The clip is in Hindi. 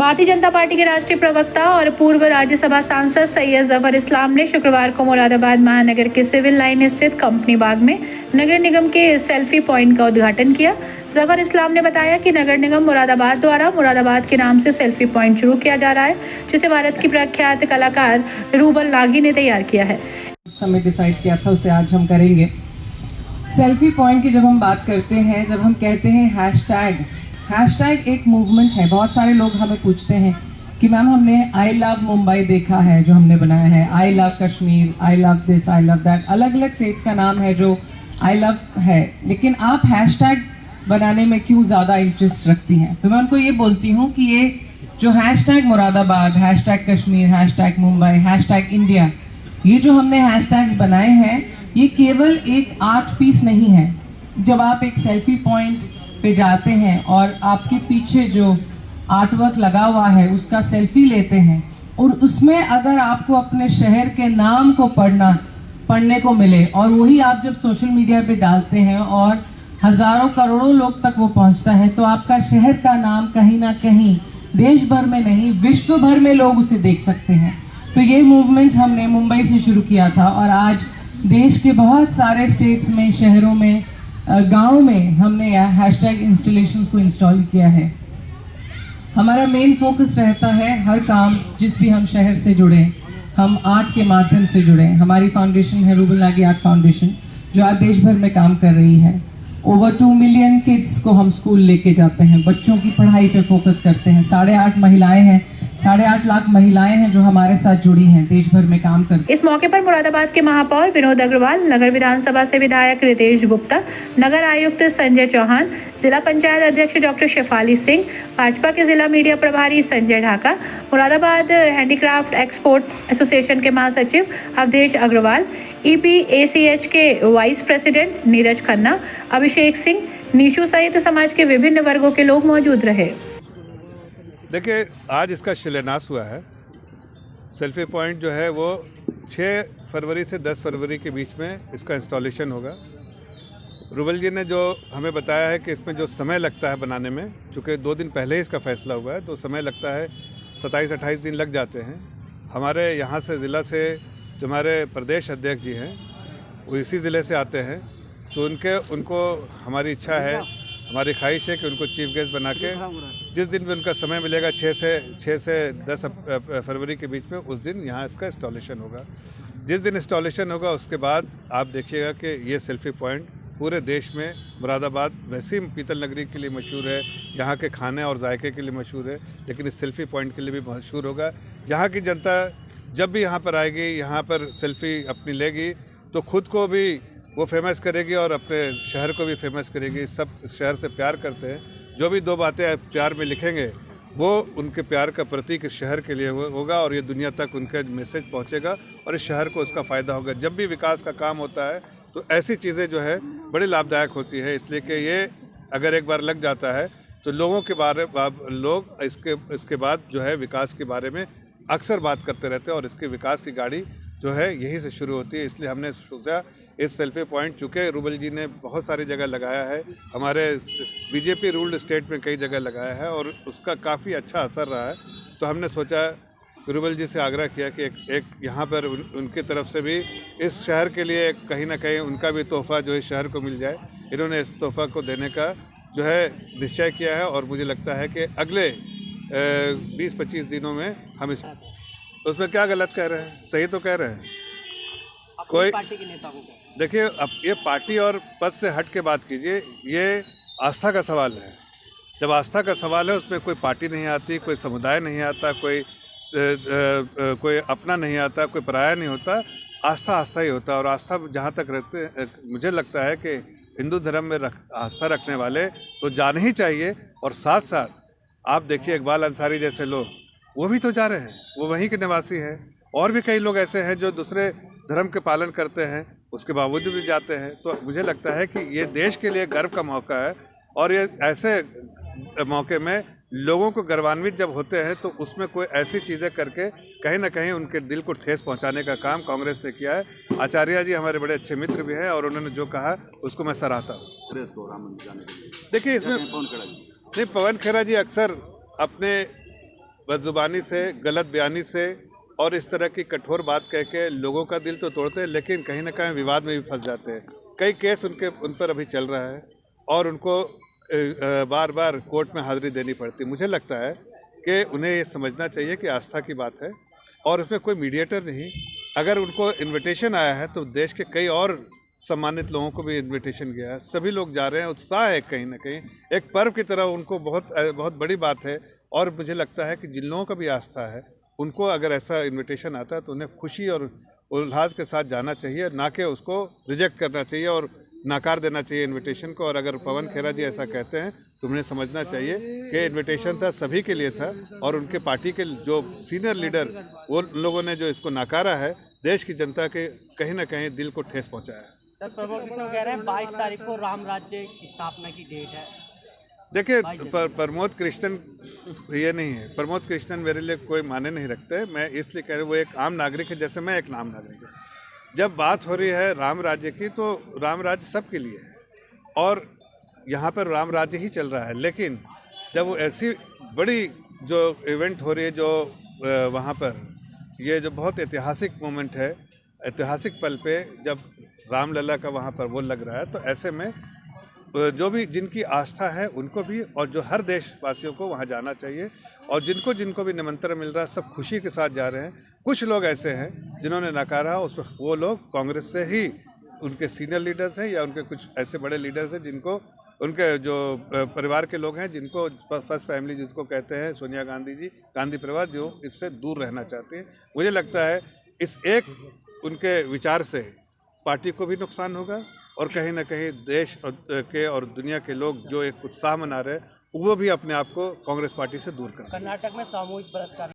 भारतीय जनता पार्टी के राष्ट्रीय प्रवक्ता और पूर्व राज्यसभा सांसद सैयद जफर इस्लाम ने शुक्रवार को मुरादाबाद महानगर के सिविल लाइन स्थित कंपनी बाग में नगर निगम के सेल्फी पॉइंट का उद्घाटन किया। जफर इस्लाम ने बताया कि नगर निगम मुरादाबाद द्वारा मुरादाबाद के नाम से सेल्फी पॉइंट शुरू किया जा रहा है, जिसे भारत की प्रख्यात कलाकार रूबल नागी ने तैयार किया है। समय डिसाइड किया था उसे आज हम करेंगे। सेल्फी पॉइंट की जब हम बात करते हैं, जब हम कहते हैं हैशटैग एक मूवमेंट है। बहुत सारे लोग हमें पूछते हैं कि मैम हमने आई लव मुंबई देखा है जो हमने बनाया है, I love Kashmir, I love this, I love that, अलग अलग स्टेट्स का नाम है जो आई लव है, लेकिन आप हैशटैग बनाने में क्यों ज़्यादा इंटरेस्ट रखती हैं? तो मैं उनको ये बोलती हूँ कि ये जो hashtag Moradabad, hashtag Kashmir, hashtag Mumbai, hashtag India, ये जो हमने हैशटैग्स बनाए हैं, ये केवल एक आर्ट पीस नहीं है। जब आप एक सेल्फी पॉइंट पे जाते हैं और आपके पीछे जो आर्टवर्क लगा हुआ है उसका सेल्फी लेते हैं और उसमें अगर आपको अपने शहर के नाम को पढ़ने को मिले और वही आप जब सोशल मीडिया पे डालते हैं और हजारों करोड़ों लोग तक वो पहुंचता है, तो आपका शहर का नाम कहीं ना कहीं देश भर में नहीं विश्व भर में लोग उसे देख सकते हैं। तो ये मूवमेंट हमने मुंबई से शुरू किया था और आज देश के बहुत सारे स्टेट्स में, शहरों में, गांव में हमने हैशटैग इंस्टॉलेशंस को इंस्टॉल किया है। हमारा मेन फोकस रहता है हर काम जिस भी हम शहर से जुड़े, हम आर्ट के माध्यम से जुड़े। हमारी फाउंडेशन है रूबल नागी आर्ट फाउंडेशन, जो आज देश भर में काम कर रही है। ओवर 2 मिलियन किड्स को हम स्कूल लेके जाते हैं, बच्चों की पढ़ाई पे फोकस करते हैं। 8.5 महिलाएं हैं, 8.5 लाख महिलाएं हैं जो हमारे साथ जुड़ी हैं, देश भर में काम करती हैं। इस मौके पर मुरादाबाद के महापौर विनोद अग्रवाल, नगर विधानसभा से विधायक रितेश गुप्ता, नगर आयुक्त संजय चौहान, जिला पंचायत अध्यक्ष डॉक्टर शेफाली सिंह, भाजपा के जिला मीडिया प्रभारी Sanjay Dhaka, Moradabad handicraft export association के महासचिव अवधेश अग्रवाल, EPACH के वाइस प्रेसिडेंट नीरज खन्ना, अभिषेक सिंह, नीशू सहित समाज के विभिन्न वर्गों के लोग मौजूद रहे। देखिए, आज इसका शिलान्यास हुआ है। सेल्फी पॉइंट जो है वो 6 फरवरी से 10 फरवरी के बीच में इसका इंस्टॉलेशन होगा। रूबल जी ने जो हमें बताया है कि इसमें जो समय लगता है बनाने में, चूँकि 2 दिन पहले ही इसका फैसला हुआ है, तो समय लगता है 27-28 दिन लग जाते हैं। हमारे यहाँ से ज़िला से जो हमारे प्रदेश अध्यक्ष जी हैं वो इसी ज़िले से आते हैं, तो उनको हमारी इच्छा है, हमारी ख्वाहिश है कि उनको चीफ गेस्ट बना के जिस दिन भी उनका समय मिलेगा 6 से 10 फरवरी के बीच में, उस दिन यहाँ इसका इंस्टॉलेशन होगा। जिस दिन इंस्टॉलेशन होगा उसके बाद आप देखिएगा कि ये सेल्फी पॉइंट पूरे देश में, मुरादाबाद वैसे ही पीतल नगरी के लिए मशहूर है, यहाँ के खाने और जायके के लिए मशहूर है, लेकिन इस सेल्फी पॉइंट के लिए भी मशहूर होगा। यहाँ की जनता जब भी यहाँ पर आएगी, यहाँ पर सेल्फी अपनी लेगी, तो खुद को भी वो फेमस करेगी और अपने शहर को भी फेमस करेगी। सब इस शहर से प्यार करते हैं। जो भी 2 बातें प्यार में लिखेंगे वो उनके प्यार का प्रतीक इस शहर के लिए होगा और ये दुनिया तक उनका मैसेज पहुंचेगा और इस शहर को उसका फ़ायदा होगा। जब भी विकास का काम होता है तो ऐसी चीज़ें जो है बड़ी लाभदायक होती है, इसलिए कि ये अगर एक बार लग जाता है तो लोगों के लोग इसके बाद जो है विकास के बारे में अक्सर बात करते रहते हैं और इसके विकास की गाड़ी जो है यहीं से शुरू होती है। इसलिए हमने सोचा इस सेल्फी पॉइंट, चूँकि रूबल जी ने बहुत सारी जगह लगाया है, हमारे बीजेपी रूल्ड स्टेट में कई जगह लगाया है और उसका काफ़ी अच्छा असर रहा है, तो हमने सोचा रूबल जी से आग्रह किया कि एक यहाँ पर उनकी तरफ से भी इस शहर के लिए कहीं ना कहीं उनका भी तोहफ़ा जो इस शहर को मिल जाए। इन्होंने इस तोहफ़ा को देने का जो है निश्चय किया है और मुझे लगता है कि अगले 20-25 दिनों में हम उसमें क्या गलत कह रहे हैं, सही तो कह रहे हैं। कोई पार्टी के नेता को देखिए, अब ये पार्टी और पद से हट के बात कीजिए, ये आस्था का सवाल है। जब आस्था का सवाल है उसमें कोई पार्टी नहीं आती, कोई समुदाय नहीं आता, कोई अपना नहीं आता, कोई पराया नहीं होता। आस्था आस्था ही होता है और आस्था जहाँ तक रहते, मुझे लगता है कि हिंदू धर्म में आस्था रखने वाले तो जाने ही चाहिए। और साथ साथ आप देखिए इकबाल अंसारी जैसे लोग, वो भी तो जा रहे हैं, वो वहीं के निवासी हैं। और भी कई लोग ऐसे हैं जो दूसरे धर्म के पालन करते हैं, उसके बावजूद भी जाते हैं। तो मुझे लगता है कि ये देश के लिए गर्व का मौका है और ये ऐसे मौके में लोगों को गर्वान्वित जब होते हैं तो उसमें कोई ऐसी चीज़ें करके कहीं ना कहीं उनके दिल को ठेस पहुंचाने का काम कांग्रेस ने किया है। आचार्य जी हमारे बड़े अच्छे मित्र भी हैं और उन्होंने जो कहा उसको मैं सराहता हूँ। देखिए, इसमें नहीं, पवन खेरा जी अक्सर अपने बदजुबानी से, गलत बयानी से और इस तरह की कठोर बात कह के लोगों का दिल तो तोड़ते हैं, लेकिन कहीं ना कहीं विवाद में भी फंस जाते हैं। कई केस उन पर अभी चल रहा है और उनको बार बार कोर्ट में हाजिरी देनी पड़ती है। मुझे लगता है कि उन्हें ये समझना चाहिए कि आस्था की बात है और उसमें कोई मीडिएटर नहीं। अगर उनको इन्विटेशन आया है तो देश के कई और सम्मानित लोगों को भी इन्विटेशन गया है, सभी लोग जा रहे हैं, उत्साह है कहीं ना कहीं, एक पर्व की तरह उनको बहुत बड़ी बात है। और मुझे लगता है कि जिन लोगों का भी आस्था है उनको अगर ऐसा इन्विटेशन आता है तो उन्हें खुशी और उल्लास के साथ जाना चाहिए, ना कि उसको रिजेक्ट करना चाहिए और नकार देना चाहिए इन्विटेशन को। और अगर पवन खेरा जी ऐसा कहते हैं तो उन्हें समझना चाहिए कि इन्विटेशन था सभी के लिए था और उनके पार्टी के जो सीनियर लीडर वो लोगों ने जो इसको नकारा है, देश की जनता के कहीं ना कहीं दिल को ठेस पहुंचाया है। सर, प्रमोद कृष्ण कह रहे हैं 22 तारीख को राम राज्य की स्थापना की डेट है। देखिए, प्रमोद कृष्णन ये नहीं है, प्रमोद कृष्णन मेरे लिए कोई माने नहीं रखते। मैं इसलिए कह रहा हूँ वो एक आम नागरिक है, जैसे मैं एक आम नागरिक हूँ। जब बात हो रही है राम राज्य की तो राम राज्य सबके लिए है और यहाँ पर राम राज्य ही चल रहा है। लेकिन जब वो ऐसी बड़ी जो इवेंट हो रही है, जो वहाँ पर ये जो बहुत ऐतिहासिक मोमेंट है, ऐतिहासिक पल पे जब रामलला का वहाँ पर वो लग रहा है, तो ऐसे में जो भी जिनकी आस्था है उनको भी और जो हर देशवासियों को वहाँ जाना चाहिए। और जिनको भी निमंत्रण मिल रहा है सब खुशी के साथ जा रहे हैं। कुछ लोग ऐसे हैं जिन्होंने नकारा, उस वो लोग कांग्रेस से ही उनके सीनियर लीडर्स हैं या उनके कुछ ऐसे बड़े लीडर्स हैं जिनको उनके जो परिवार के लोग हैं, जिनको फर्स्ट फैमिली जिसको कहते हैं सोनिया गांधी जी, गांधी परिवार, जो इससे दूर रहना चाहते हैं। मुझे लगता है इस एक उनके विचार से पार्टी को भी नुकसान होगा और कहीं ना कहीं देश के और दुनिया के लोग जो एक उत्साह मना रहे हैं वो भी अपने आप को कांग्रेस पार्टी से दूर करें। कर्नाटक में सामूहिक बलात्कार